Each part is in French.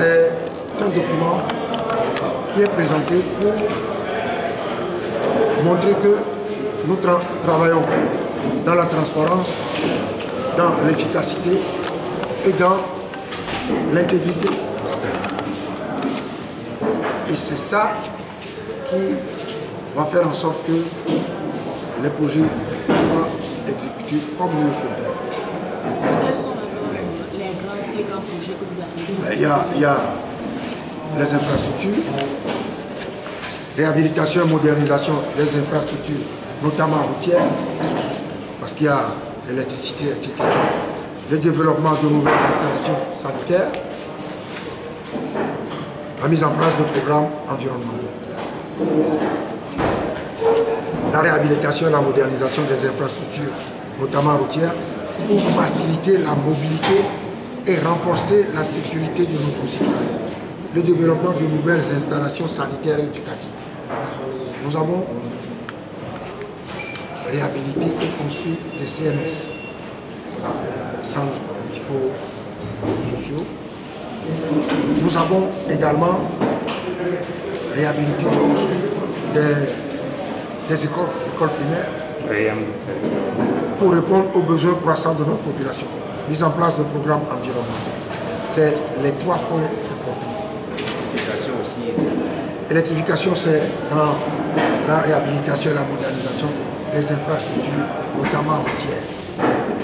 C'est un document qui est présenté pour montrer que nous travaillons dans la transparence, dans l'efficacité et dans l'intégrité. Et c'est ça qui va faire en sorte que les projets soient exécutés comme nous le souhaitons. Quels sont les grands projets que vous avez? Il y a les infrastructures, réhabilitation et modernisation des infrastructures, notamment routières, parce qu'il y a l'électricité, etc. Le développement de nouvelles installations sanitaires, la mise en place de programmes environnementaux. La réhabilitation et la modernisation des infrastructures, notamment routières, pour faciliter la mobilité et renforcer la sécurité de nos concitoyens. Le développement de nouvelles installations sanitaires et éducatives. Nous avons réhabilité et construit des CMS, centres médico-sociaux. Nous avons également réhabilité et construit des écoles primaires pour répondre aux besoins croissants de notre population. Mise en place de programmes environnementaux. C'est les 3 points importants. L'électrification, c'est dans la réhabilitation et la modernisation des infrastructures, notamment routières.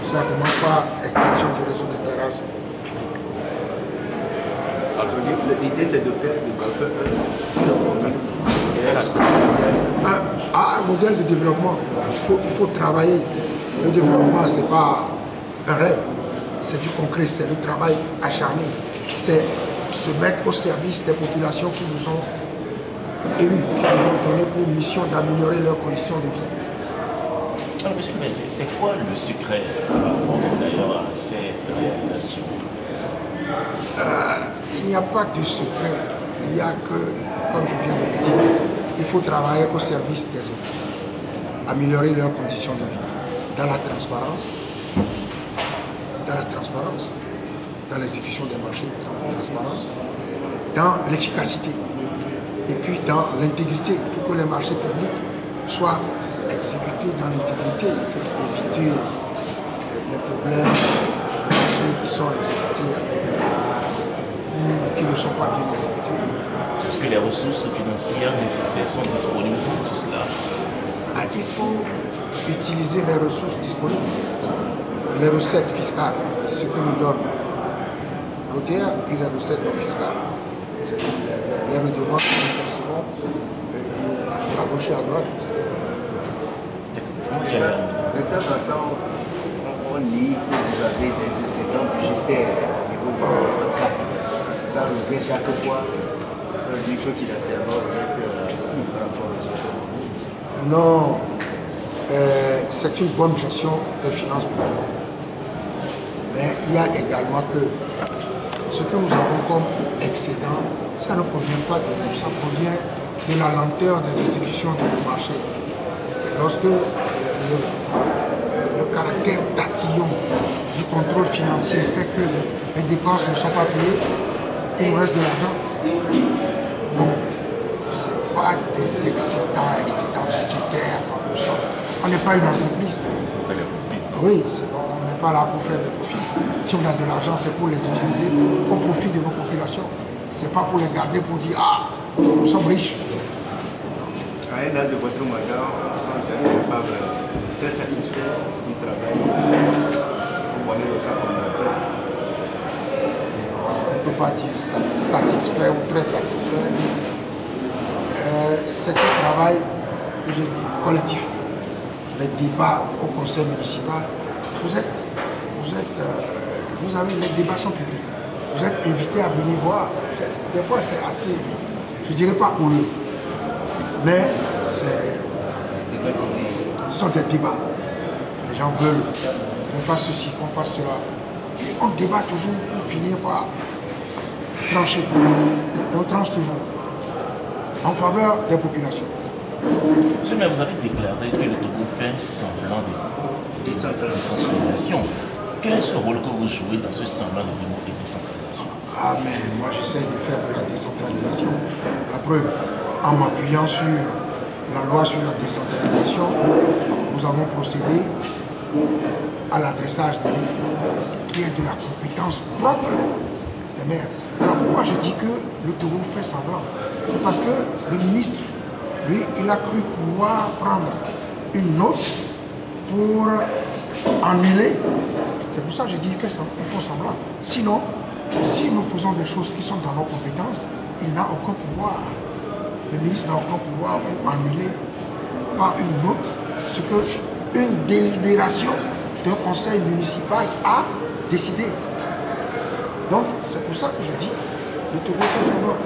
Ça commence par extension du réseau d'éclairage public. L'idée, c'est de faire un modèle de développement. Il faut travailler. Le développement, ce n'est pas un rêve, c'est du concret, c'est le travail acharné. C'est se mettre au service des populations qui nous ont élus, qui nous ont donné pour mission d'améliorer leurs conditions de vie. Alors, monsieur, mais c'est quoi le secret par rapport d'ailleurs à ces réalisations? Il n'y a pas de secret. Il n'y a que, comme je viens de le dire, il faut travailler au service des autres, améliorer leurs conditions de vie, dans la transparence, dans l'exécution des marchés, dans la transparence, dans l'efficacité, et puis dans l'intégrité. Il faut que les marchés publics soient exécutés dans l'intégrité. Il faut éviter les problèmes, les marchés qui sont exécutés qui ne sont pas bien exécutés. Est-ce que les ressources financières nécessaires sont disponibles pour tout cela? Il faut utiliser les ressources disponibles, les recettes fiscales, ce que nous donne l'OTR, et puis les recettes non fiscales, les redevances que nous percevons à gauche et à droite. De temps en temps, on lit que vous avez des excédents budgétaires au niveau de cap. Ça revient chaque fois. Ça veut dire qu'il a seulement assis par rapport aux autres. Non, c'est une bonne gestion des finances publiques. Mais il y a également que ce que nous avons comme excédent, ça ne provient pas de nous, ça provient de la lenteur des exécutions de nos marchés. Lorsque le caractère tatillon du contrôle financier fait que les dépenses ne sont pas payées, il nous reste de l'argent. Donc, ce n'est pas des excédents budgétaires comme nous sommes. On n'est pas une entreprise. Oui, on n'est pas là pour faire des profits. Si on a de l'argent, c'est pour les utiliser au profit de nos populations. Ce n'est pas pour les garder pour dire « Ah, nous sommes riches ». À un an de votre mandat, on sent jamais les femmes très satisfaits du travail. Vous voyez ça comme on ne peut pas dire satisfait ou très satisfait. C'est un travail, que je dis, collectif. Les débats au conseil municipal, vous avez les débats sont publics. Vous êtes invités à venir voir. Des fois, c'est assez, je ne dirais pas houleux, mais ce sont des débats. Les gens veulent qu'on fasse ceci, qu'on fasse cela. Et on débat toujours pour finir par trancher. Et on tranche toujours en faveur des populations. Monsieur, mais vous avez déclaré que le Togo fait semblant de décentralisation. Quel est ce rôle que vous jouez dans ce semblant de décentralisation? Ah, mais moi j'essaie de faire de la décentralisation. La preuve, en m'appuyant sur la loi sur la décentralisation, nous avons procédé à l'adressage des maires, qui est de la compétence propre des maires. Alors pourquoi je dis que le Togo fait semblant? C'est parce que le ministre, lui, il a cru pouvoir prendre une note pour annuler. C'est pour ça que je dis qu'il faut semblant. Sinon, si nous faisons des choses qui sont dans nos compétences, il n'a aucun pouvoir. Le ministre n'a aucun pouvoir pour annuler par une note ce qu'une délibération d'un conseil municipal a décidé. Donc, c'est pour ça que je dis, le Togo fait semblant.